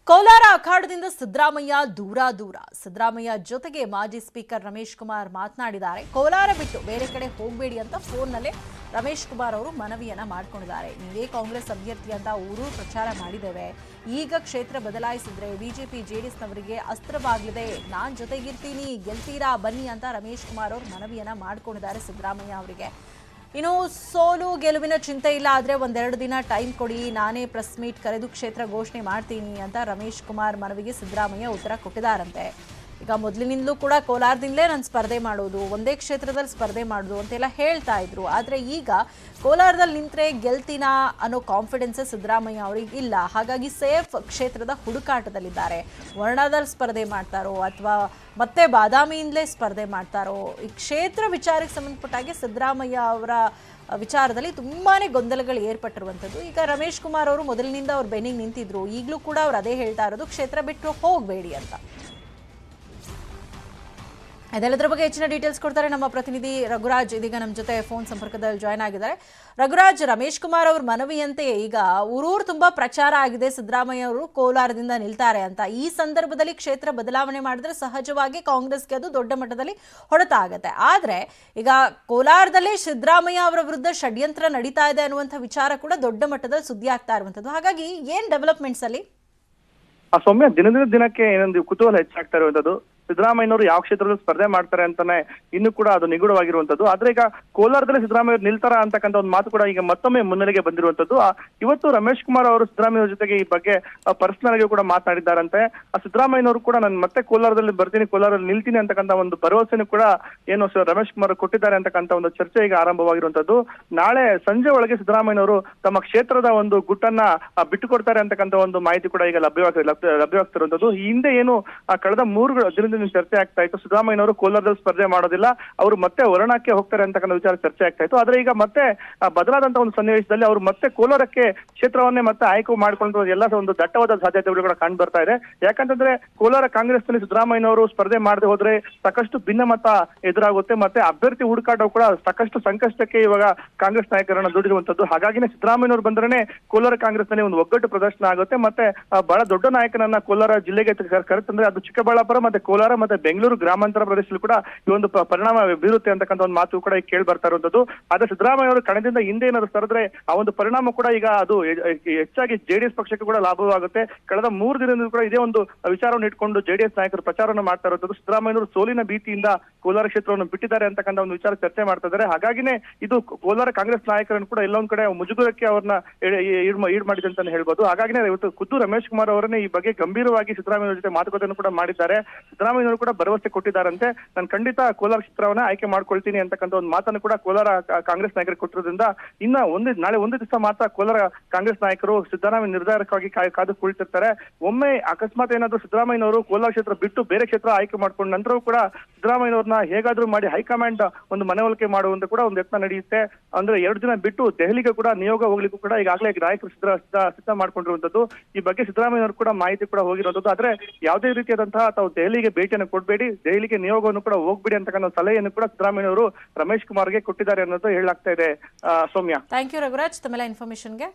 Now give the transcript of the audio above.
ಕೋಲಾರ ಅಖಾಡದಿಂದ ಸಿದ್ದರಾಮಯ್ಯ ದೂರ ದೂರ. ಸಿದ್ದರಾಮಯ್ಯ ಜೊತೆಗೆ ಮಾಜಿ ಸ್ಪೀಕರ್ ರಮೇಶ್ ಕುಮಾರ್ ಮಾತನಾಡಿದ್ದಾರೆ. ಕೋಲಾರ ಬಿಟ್ಟು ಬೇರೆ ಕಡೆ ಹೋಗಬೇಡಿ ಅಂತ ಫೋನ್ನಲ್ಲೇ ರಮೇಶ್ ಕುಮಾರ್ ಅವರು ಮನವಿಯನ್ನ ಮಾಡಿಕೊಂಡಿದ್ದಾರೆ. ನೀವೇ ಕಾಂಗ್ರೆಸ್ ಅಭ್ಯರ್ಥಿ ಅಂತ ಊರು ಪ್ರಚಾರ ಮಾಡಿದ್ದೇವೆ. ಈಗ ಕ್ಷೇತ್ರ ಬದಲಾಯಿಸಿದ್ರೆ ಬಿಜೆಪಿ ಜೆಡಿಎಸ್ನವರಿಗೆ ಅಸ್ತ್ರವಾಗಲಿದೆ. ನಾನ್ ಜೊತೆಗಿರ್ತೀನಿ, ಗೆಲ್ತೀರಾ ಬನ್ನಿ ಅಂತ ರಮೇಶ್ ಕುಮಾರ್ ಅವರು ಮನವಿಯನ್ನ ಮಾಡಿಕೊಂಡಿದ್ದಾರೆ ಸಿದ್ದರಾಮಯ್ಯ ಅವರಿಗೆ. ಇನ್ನು ಸೋಲು ಗೆಲುವಿನ ಚಿಂತೆ ಇಲ್ಲ, ಆದರೆ ಒಂದೆರಡು ದಿನ ಟೈಮ್ ಕೊಡಿ, ನಾನೇ ಪ್ರೆಸ್ ಮೀಟ್ ಕರೆದು ಕ್ಷೇತ್ರ ಘೋಷಣೆ ಮಾಡ್ತೀನಿ ಅಂತ ರಮೇಶ್ ಕುಮಾರ್ ಮನವಿಗೆ ಸಿದ್ದರಾಮಯ್ಯ ಉತ್ತರ ಕೊಟ್ಟಿದ್ದಾರಂತೆ. ಈಗ ಮೊದಲಿನಿಂದಲೂ ಕೂಡ ಕೋಲಾರದಿಂದಲೇ ನಾನು ಸ್ಪರ್ಧೆ ಮಾಡೋದು, ಒಂದೇ ಕ್ಷೇತ್ರದಲ್ಲಿ ಸ್ಪರ್ಧೆ ಮಾಡೋದು ಅಂತೆಲ್ಲ ಹೇಳ್ತಾ ಇದ್ರು. ಆದರೆ ಈಗ ಕೋಲಾರದಲ್ಲಿ ನಿಂತರೆ ಗೆಲ್ತೀನಾ ಅನ್ನೋ ಕಾನ್ಫಿಡೆನ್ಸ್ ಸಿದ್ದರಾಮಯ್ಯ ಅವರಿಗೆ ಇಲ್ಲ. ಹಾಗಾಗಿ ಸೇಫ್ ಕ್ಷೇತ್ರದ ಹುಡುಕಾಟದಲ್ಲಿದ್ದಾರೆ. ವರ್ಣದಲ್ಲಿ ಸ್ಪರ್ಧೆ ಮಾಡ್ತಾರೋ ಅಥವಾ ಮತ್ತೆ ಬಾದಾಮಿಯಿಂದಲೇ ಸ್ಪರ್ಧೆ ಮಾಡ್ತಾರೋ, ಈ ಕ್ಷೇತ್ರ ವಿಚಾರಕ್ಕೆ ಸಂಬಂಧಪಟ್ಟಾಗೆ ಸಿದ್ದರಾಮಯ್ಯ ಅವರ ವಿಚಾರದಲ್ಲಿ ತುಂಬಾನೇ ಗೊಂದಲಗಳು ಏರ್ಪಟ್ಟಿರುವಂಥದ್ದು. ಈಗ ರಮೇಶ್ ಕುಮಾರ್ ಅವರು ಮೊದಲಿನಿಂದ ಅವ್ರು ಬೆನ್ನಿಗೆ ನಿಂತಿದ್ರು, ಈಗಲೂ ಕೂಡ ಅವ್ರು ಅದೇ ಹೇಳ್ತಾ ಇರೋದು, ಕ್ಷೇತ್ರ ಬಿಟ್ಟು ಹೋಗಬೇಡಿ ಅಂತ. ಇದೆಲ್ಲದರ ಬಗ್ಗೆ ಹೆಚ್ಚಿನ ಡೀಟೇಲ್ಸ್ ಕೊಡ್ತಾರೆ ನಮ್ಮ ಪ್ರತಿನಿಧಿ ರಘುರಾಜ್. ಇದೀಗ ನಮ್ಮ ಜೊತೆ ಫೋನ್ ಸಂಪರ್ಕದಲ್ಲಿ ಜಾಯ್ನ್ ಆಗಿದ್ದಾರೆ. ರಘುರಾಜ್, ರಮೇಶ್ ಕುಮಾರ್ ಅವ್ರ ಮನವಿಯಂತೆ ಈಗ ಊರೂರು ತುಂಬಾ ಪ್ರಚಾರ ಆಗಿದೆ, ಸಿದ್ದರಾಮಯ್ಯ ಅವರು ಕೋಲಾರದಿಂದ ನಿಲ್ತಾರೆ ಅಂತ. ಈ ಸಂದರ್ಭದಲ್ಲಿ ಕ್ಷೇತ್ರ ಬದಲಾವಣೆ ಮಾಡಿದ್ರೆ ಸಹಜವಾಗಿ ಕಾಂಗ್ರೆಸ್ಗೆ ಅದು ದೊಡ್ಡ ಮಟ್ಟದಲ್ಲಿ ಹೊಡೆತ ಆಗುತ್ತೆ. ಆದ್ರೆ ಈಗ ಕೋಲಾರದಲ್ಲೇ ಸಿದ್ದರಾಮಯ್ಯ ಅವರ ವಿರುದ್ಧ ಷಡ್ಯಂತ್ರ ನಡೀತಾ ಇದೆ ಅನ್ನುವಂಥ ವಿಚಾರ ಕೂಡ ದೊಡ್ಡ ಮಟ್ಟದಲ್ಲಿ ಸುದ್ದಿ ಆಗ್ತಾ ಇರುವಂತದ್ದು. ಹಾಗಾಗಿ ಏನ್ ಡೆವಲಪ್ಮೆಂಟ್ಸ್ ಅಲ್ಲಿ ಸೌಮ್ಯ, ದಿನದಿಂದ ದಿನಕ್ಕೆ ಏನೊಂದು ಕುತೂಹಲ ಹೆಚ್ಚಾಗ್ತಾ ಇರುವಂತದ್ದು, ಸಿದ್ದರಾಮಯ್ಯನವರು ಯಾವ ಕ್ಷೇತ್ರದಲ್ಲಿ ಸ್ಪರ್ಧೆ ಮಾಡ್ತಾರೆ ಅಂತಾನೆ ಇನ್ನು ಕೂಡ ಅದು ನಿಗೂಢವಾಗಿರುವಂತದ್ದು. ಆದ್ರೆ ಈಗ ಕೋಲಾರದಲ್ಲಿ ಸಿದ್ದರಾಮಯ್ಯ ನಿಲ್ತಾರ ಅಂತಕ್ಕಂಥ ಒಂದು ಮಾತು ಕೂಡ ಈಗ ಮತ್ತೊಮ್ಮೆ ಮುನ್ನೆಲೆಗೆ ಬಂದಿರುವಂತದ್ದು. ಇವತ್ತು ರಮೇಶ್ ಕುಮಾರ್ ಅವರು ಸಿದ್ದರಾಮಯ್ಯ ಜೊತೆಗೆ ಈ ಬಗ್ಗೆ ಪರ್ಸನಲ್ ಆಗಿ ಕೂಡ ಮಾತನಾಡಿದ್ದಾರಂತೆ. ಆ ಸಿದ್ದರಾಮಯ್ಯನವರು ಕೂಡ ನಾನು ಮತ್ತೆ ಕೋಲಾರದಲ್ಲಿ ಬರ್ತೀನಿ, ಕೋಲಾರದಲ್ಲಿ ನಿಲ್ತೀನಿ ಅಂತಕ್ಕಂಥ ಒಂದು ಭರವಸೆನೂ ಕೂಡ ಏನು ರಮೇಶ್ ಕುಮಾರ್ ಕೊಟ್ಟಿದ್ದಾರೆ ಅಂತಕ್ಕಂಥ ಒಂದು ಚರ್ಚೆ ಈಗ ಆರಂಭವಾಗಿರುವಂತದ್ದು. ನಾಳೆ ಸಂಜೆ ಒಳಗೆ ಸಿದ್ದರಾಮಯ್ಯನವರು ತಮ್ಮ ಕ್ಷೇತ್ರದ ಒಂದು ಗುಟ್ಟನ್ನ ಬಿಟ್ಟುಕೊಡ್ತಾರೆ ಅಂತಕ್ಕಂಥ ಒಂದು ಮಾಹಿತಿ ಕೂಡ ಈಗ ಲಭ್ಯವಾಗ್ತಿರುವಂತದ್ದು. ಈ ಹಿಂದೆ ಏನು ಕಳೆದ 3 ದಿನದಿಂದ ಚರ್ಚೆ ಆಗ್ತಾ ಇತ್ತು, ಸಿದ್ದರಾಮಯ್ಯನವರು ಕೋಲಾರದಲ್ಲಿ ಸ್ಪರ್ಧೆ ಮಾಡೋದಿಲ್ಲ, ಅವರು ಮತ್ತೆ ವರ್ಣಕ್ಕೆ ಹೋಗ್ತಾರೆ ಅಂತಕ್ಕಂಥ ವಿಚಾರ ಚರ್ಚೆ ಆಗ್ತಾ ಇತ್ತು. ಆದ್ರೆ ಈಗ ಮತ್ತೆ ಬದಲಾದಂತಹ ಒಂದು ಸನ್ನಿವೇಶದಲ್ಲಿ ಅವರು ಮತ್ತೆ ಕೋಲಾರಕ್ಕೆ ಕ್ಷೇತ್ರವನ್ನೇ ಮತ್ತೆ ಆಯ್ಕೆ ಮಾಡಿಕೊಂಡು ಎಲ್ಲ ಒಂದು ದಟ್ಟವಾದ ಸಾಧ್ಯತೆಗಳು ಕೂಡ ಕಂಡು ಬರ್ತಾ ಇದೆ. ಯಾಕಂತಂದ್ರೆ ಕೋಲಾರ ಕಾಂಗ್ರೆಸ್ನಲ್ಲಿ ಸಿದ್ದರಾಮಯ್ಯನವರು ಸ್ಪರ್ಧೆ ಮಾಡದೆ ಹೋದ್ರೆ ಸಾಕಷ್ಟು ಭಿನ್ನಮತ ಎದುರಾಗುತ್ತೆ, ಮತ್ತೆ ಅಭ್ಯರ್ಥಿ ಹುಡುಕಾಟ ಕೂಡ ಸಾಕಷ್ಟು ಸಂಕಷ್ಟಕ್ಕೆ ಇವಾಗ ಕಾಂಗ್ರೆಸ್ ನಾಯಕರನ್ನ ದುಡಿರುವಂತದ್ದು. ಹಾಗಾಗಿನೇ ಸಿದ್ದರಾಮಯ್ಯನವರು ಬಂದ್ರೆ ಕೋಲಾರ ಕಾಂಗ್ರೆಸ್ನಲ್ಲಿ ಒಂದು ಒಗ್ಗಟ್ಟು ಪ್ರದರ್ಶನ ಆಗುತ್ತೆ. ಮತ್ತೆ ಬಹಳ ದೊಡ್ಡ ನಾಯಕನನ್ನ ಕೋಲಾರ ಜಿಲ್ಲೆಗೆ ಕರೆತಂದ್ರೆ ಅದು ಚಿಕ್ಕಬಳ್ಳಾಪುರ ಮತ್ತೆ ಕೋಲಾರ ಮತ್ತೆ ಬೆಂಗಳೂರು ಗ್ರಾಮಾಂತರ ಪ್ರದೇಶದಲ್ಲಿ ಕೂಡ ಈ ಒಂದು ಪರಿಣಾಮ ಬೀರುತ್ತೆ ಅಂತಕ್ಕಂಥ ಒಂದು ಮಾತು ಕೂಡ ಈಗ ಕೇಳಿ ಬರ್ತಾ ಇರುವಂತದ್ದು. ಆದ್ರೆ ಸಿದ್ದರಾಮಯ್ಯ ಅವರು ಕಣದಿಂದ ಹಿಂದೆ ಏನಾದ್ರು ಸರಿದ್ರೆ ಆ ಒಂದು ಪರಿಣಾಮ ಕೂಡ ಈಗ ಅದು ಹೆಚ್ಚಾಗಿ ಜೆಡಿಎಸ್ ಪಕ್ಷಕ್ಕೆ ಕೂಡ ಲಾಭವಾಗುತ್ತೆ. ಕಳೆದ 3 ದಿನದಿಂದ ಕೂಡ ಇದೇ ಒಂದು ವಿಚಾರವನ್ನು ಇಟ್ಕೊಂಡು ಜೆಡಿಎಸ್ ನಾಯಕರು ಪ್ರಚಾರವನ್ನು ಮಾಡ್ತಾ ಇರುವಂತದ್ದು. ಸಿದ್ದರಾಮಯ್ಯವರು ಸೋಲಿನ ಭೀತಿಯಿಂದ ಕೋಲಾರ ಕ್ಷೇತ್ರವನ್ನು ಬಿಟ್ಟಿದ್ದಾರೆ ಅಂತಕ್ಕಂಥ ಒಂದು ವಿಚಾರ ಚರ್ಚೆ ಮಾಡ್ತಾ ಇದ್ದಾರೆ. ಹಾಗಾಗಿನೇ ಇದು ಕೋಲಾರ ಕಾಂಗ್ರೆಸ್ ನಾಯಕರನ್ನು ಕೂಡ ಎಲ್ಲೊಂದ್ ಕಡೆ ಮುಜುಗರಕ್ಕೆ ಅವ್ರನ್ನ ಈಡ್ ಮಾಡಿದೆ ಅಂತ ಹೇಳ್ಬೋದು. ಹಾಗಾಗಿನೇ ಇವತ್ತು ಖುದ್ದು ರಮೇಶ್ ಕುಮಾರ್ ಅವರನ್ನೇ ಈ ಬಗ್ಗೆ ಗಂಭೀರವಾಗಿ ಸಿದ್ದರಾಮಯ್ಯ ಜೊತೆ ಮಾತುಕತೆಯನ್ನು ಕೂಡ ಮಾಡಿದ್ದಾರೆ. ಸಿದ್ದರಾಮಯ್ಯವರು ಕೂಡ ಭರವಸೆ ಕೊಟ್ಟಿದ್ದಾರಂತೆ, ನಾನು ಖಂಡಿತ ಕೋಲಾರ ಕ್ಷೇತ್ರವನ್ನ ಆಯ್ಕೆ ಮಾಡ್ಕೊಳ್ತೀನಿ ಅಂತಕ್ಕಂಥ ಒಂದು ಮಾತನ್ನು ಕೂಡ ಕೋಲಾರ ಕಾಂಗ್ರೆಸ್ ನಾಯಕರು ಕೊಟ್ಟಿರೋದ್ರಿಂದ ನಾಳೆ ಒಂದು ದಿವಸ ಮಾತ್ರ ಕೋಲಾರ ಕಾಂಗ್ರೆಸ್ ನಾಯಕರು ಸಿದ್ದರಾಮಯ್ಯ ನಿರ್ಧಾರಕ್ಕಾಗಿ ಕಾದು ಕುಳಿತಿರ್ತಾರೆ. ಒಮ್ಮೆ ಅಕಸ್ಮಾತ್ ಏನಾದ್ರು ಸಿದ್ದರಾಮಯ್ಯನವರು ಕೋಲಾರ ಕ್ಷೇತ್ರ ಬಿಟ್ಟು ಬೇರೆ ಕ್ಷೇತ್ರ ಆಯ್ಕೆ ಮಾಡ್ಕೊಂಡ ನಂತರವೂ ಕೂಡ ಸಿದ್ದರಾಮಯ್ಯನವ್ರನ್ನ ಹೇಗಾದ್ರೂ ಮಾಡಿ ಹೈಕಮಾಂಡ್ ಒಂದು ಮನವೊಲಿಕೆ ಮಾಡುವಂತ ಕೂಡ ಒಂದು ಯತ್ನ ನಡೆಯುತ್ತೆ. ಅಂದ್ರೆ 2 ದಿನ ಬಿಟ್ಟು ದೆಹಲಿಗೆ ಕೂಡ ನಿಯೋಗ ಹೋಗ್ಲಿಕ್ಕೂ ಕೂಡ ಈಗಾಗಲೇ ನಾಯಕರು ಸಿದ್ಧ ಮಾಡ್ಕೊಂಡಿರುವಂತದ್ದು. ಈ ಬಗ್ಗೆ ಸಿದ್ದರಾಮಯ್ಯನವರು ಕೂಡ ಮಾಹಿತಿ ಕೂಡ ಹೋಗಿರುವಂತದ್ದು. ಆದ್ರೆ ಯಾವುದೇ ರೀತಿಯಾದಂತಹ ತಾವು ದೆಹಲಿಗೆ ಭೇಟಿಯನ್ನು ಕೊಡಬೇಡಿ, ದೆಹಲಿಗೆ ನಿಯೋಗವನ್ನು ಕೂಡ ಹೋಗ್ಬೇಡಿ ಅಂತಕ್ಕಂಥ ಸಲಹೆಯನ್ನು ಕೂಡ ಸಿದ್ದರಾಮಯ್ಯನವರು ರಮೇಶ್ ಕುಮಾರ್ಗೆ ಕೊಟ್ಟಿದ್ದಾರೆ ಅನ್ನೋದು ಹೇಳಲಾಗ್ತಾ ಇದೆ. ಸೌಮ್ಯ, ಥ್ಯಾಂಕ್ ಯು ರಘುರಾಜ್ ತಮ್ಮೆಲ್ಲ ಇನ್ಫಾರ್ಮೇಶನ್ಗೆ.